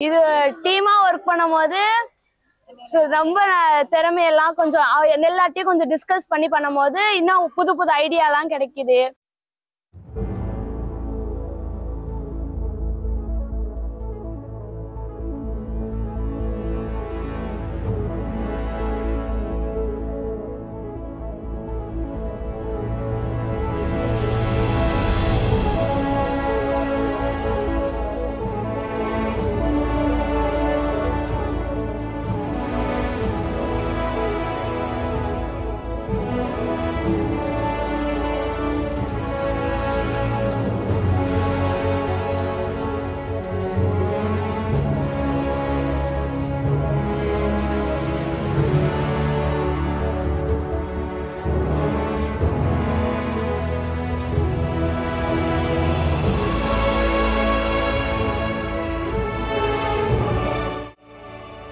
இது டீமா ஒர்க் பண்ணும்போது ரொம்ப திறமையெல்லாம் கொஞ்சம் எல்லாத்தையும் கொஞ்சம் டிஸ்கஸ் பண்ணி பண்ணும்போது இன்னும் புது புது ஐடியாலாம் கிடைக்குது.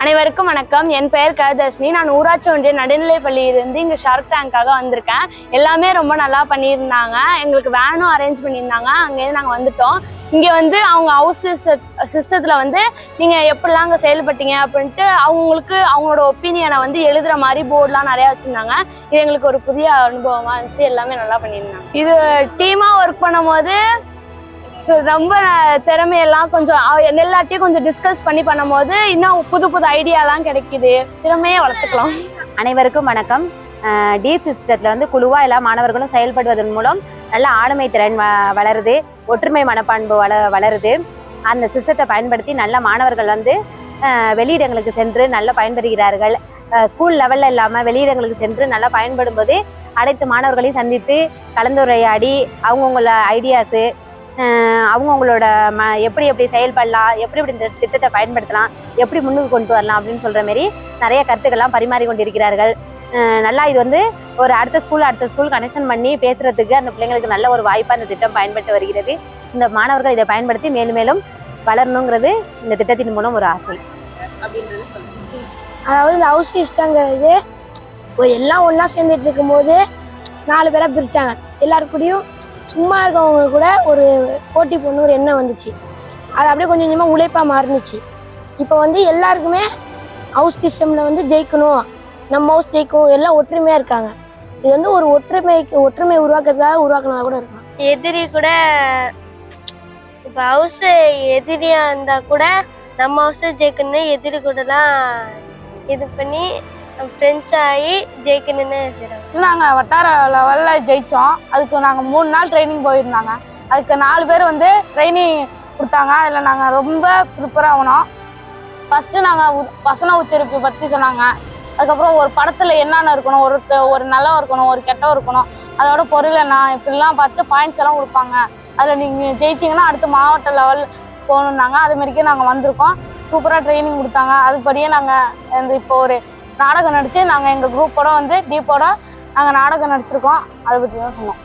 அனைவருக்கும் வணக்கம். என் பெயர் கதர்ஷினி. நான் ஊராட்சி ஒன்றிய நடுநிலைப்பள்ளியிலிருந்து இங்கே ஷார்க் டேங்காக வந்திருக்கேன். எல்லாமே ரொம்ப நல்லா பண்ணியிருந்தாங்க. எங்களுக்கு வேனும் அரேஞ்ச் பண்ணியிருந்தாங்க. அங்கேருந்து நாங்கள் வந்துட்டோம். இங்கே வந்து அவங்க ஹவுஸ் சிஸ்டத்தில் வந்து நீங்கள் எப்படிலாம் அங்கே செயல்பட்டீங்க அப்படின்ட்டு அவங்களுக்கு அவங்களோட ஒப்பீனியனை வந்து எழுதுகிற மாதிரி போர்டெலாம் நிறையா வச்சுருந்தாங்க. இது எங்களுக்கு ஒரு புதிய அனுபவமாக இருந்துச்சு. எல்லாமே நல்லா பண்ணியிருந்தாங்க. இது டீமாக ஒர்க் பண்ணும்போது ரொம்ப திறமையெல்லாம் கொஞ்சம் எல்லாத்தையும் கொஞ்சம் டிஸ்கஸ் பண்ணி பண்ணும்போது இன்னும் புது புது ஐடியாலாம் கிடைக்குது. திறமையை வளர்த்துக்கலாம். அனைவருக்கும் வணக்கம். டீப் சிஸ்டத்தில் வந்து குழுவாக எல்லா மாணவர்களும் செயல்படுவதன் மூலம் நல்ல ஆளுமை திறன் வளருது, ஒற்றுமை மனப்பான்பு வளருது. அந்த சிஸ்டத்தை பயன்படுத்தி நல்ல மாணவர்கள் வந்து வெளியிடங்களுக்கு சென்று நல்லா பயன்பெறுகிறார்கள். ஸ்கூல் லெவலில் இல்லாமல் வெளியிடங்களுக்கு சென்று நல்லா பயன்படும்போது அனைத்து மாணவர்களையும் சந்தித்து கலந்துரையாடி அவங்கவுங்கள ஐடியாஸு அவங்கவுங்களோட எப்படி எப்படி செயல்படலாம், எப்படி இந்த திட்டத்தை பயன்படுத்தலாம், எப்படி முன்னுக்கு கொண்டு வரலாம் அப்படின்னு சொல்கிற மாரி நிறைய கருத்துக்கள்லாம் பரிமாறி கொண்டிருக்கிறார்கள். நல்லா இது வந்து ஒரு அடுத்த ஸ்கூல் கனெக்ஷன் பண்ணி பேசுகிறதுக்கு அந்த பிள்ளைங்களுக்கு நல்ல ஒரு வாய்ப்பாக இந்த திட்டம் பயன்பட்டு வருகிறது. இந்த மாணவர்கள் இதை பயன்படுத்தி மேலும் மேலும் வளரணுங்கிறது இந்த திட்டத்தின் மூலம் ஒரு ஆசை அப்படின்றது சொல்லுங்க. அதாவது இந்த ஹவுஸ் சிஸ்டங்கிறது எல்லாம் ஒன்றா சேர்ந்துட்டு இருக்கும்போது 4 பேரை பிரித்தாங்க. எல்லாருக்கூடையும் சும்மா இருக்கவங்க கூட ஒரு போட்டி போடணும் ஒரு எண்ணம் வந்துச்சு. அது அப்படியே கொஞ்சம் கொஞ்சமாக உழைப்பாக மாறினுச்சு. இப்போ வந்து எல்லாருக்குமே ஹவுஸ் சிஸ்டமில் வந்து ஜெயிக்கணும், நம்ம ஹவுஸ் ஜெயிக்கணும், எல்லாம் ஒற்றுமையாக இருக்காங்க. இது வந்து ஒரு ஒற்றுமை உருவாக்குறதுக்காக உருவாக்கினா கூட இருக்கலாம். எதிரி கூட இப்போ ஹவுஸு எதிரியாக இருந்தால் கூட நம்ம ஹவுஸை ஜெயிக்கணும், எதிரி கூடலாம் இது பண்ணி ஃப்ரெண்ட்ஸ் ஆகி ஜெயிக்கணும்னு செய்கிறாங்க. நாங்கள் வட்டார லெவலில் ஜெயித்தோம். அதுக்கு நாங்கள் 3 நாள் ட்ரைனிங் போயிருந்தாங்க. அதுக்கு 4 பேர் வந்து ட்ரைனிங் கொடுத்தாங்க. அதில் நாங்கள் ரொம்ப ப்ரிப்பேர் ஆகணும். ஃபஸ்ட்டு நாங்கள் வசன உச்சரிப்பு பற்றி சொன்னாங்க. அதுக்கப்புறம் ஒரு படத்தில் என்னென்ன இருக்கணும், ஒரு நல்லம் இருக்கணும், ஒரு கெட்டம் இருக்கணும், அதோட பொருள் என்ன, இப்படிலாம் பார்த்து பாயிண்ட்ஸ் எல்லாம் கொடுப்பாங்க. அதில் நீங்கள் ஜெயிச்சிங்கன்னா அடுத்து மாவட்ட லெவல் போகணுன்னாங்க. அதுமாரிக்கே நாங்கள் வந்திருக்கோம். சூப்பராக ட்ரைனிங் கொடுத்தாங்க. அதுபடியே நாங்கள் இப்போ ஒரு நாடகம் நடித்து நாங்கள் எங்கள் குரூப்போட வந்து டீப்போட நாங்கள் நாடகம் நடிச்சிருக்கோம். அதை பற்றி தான் சொன்னோம்.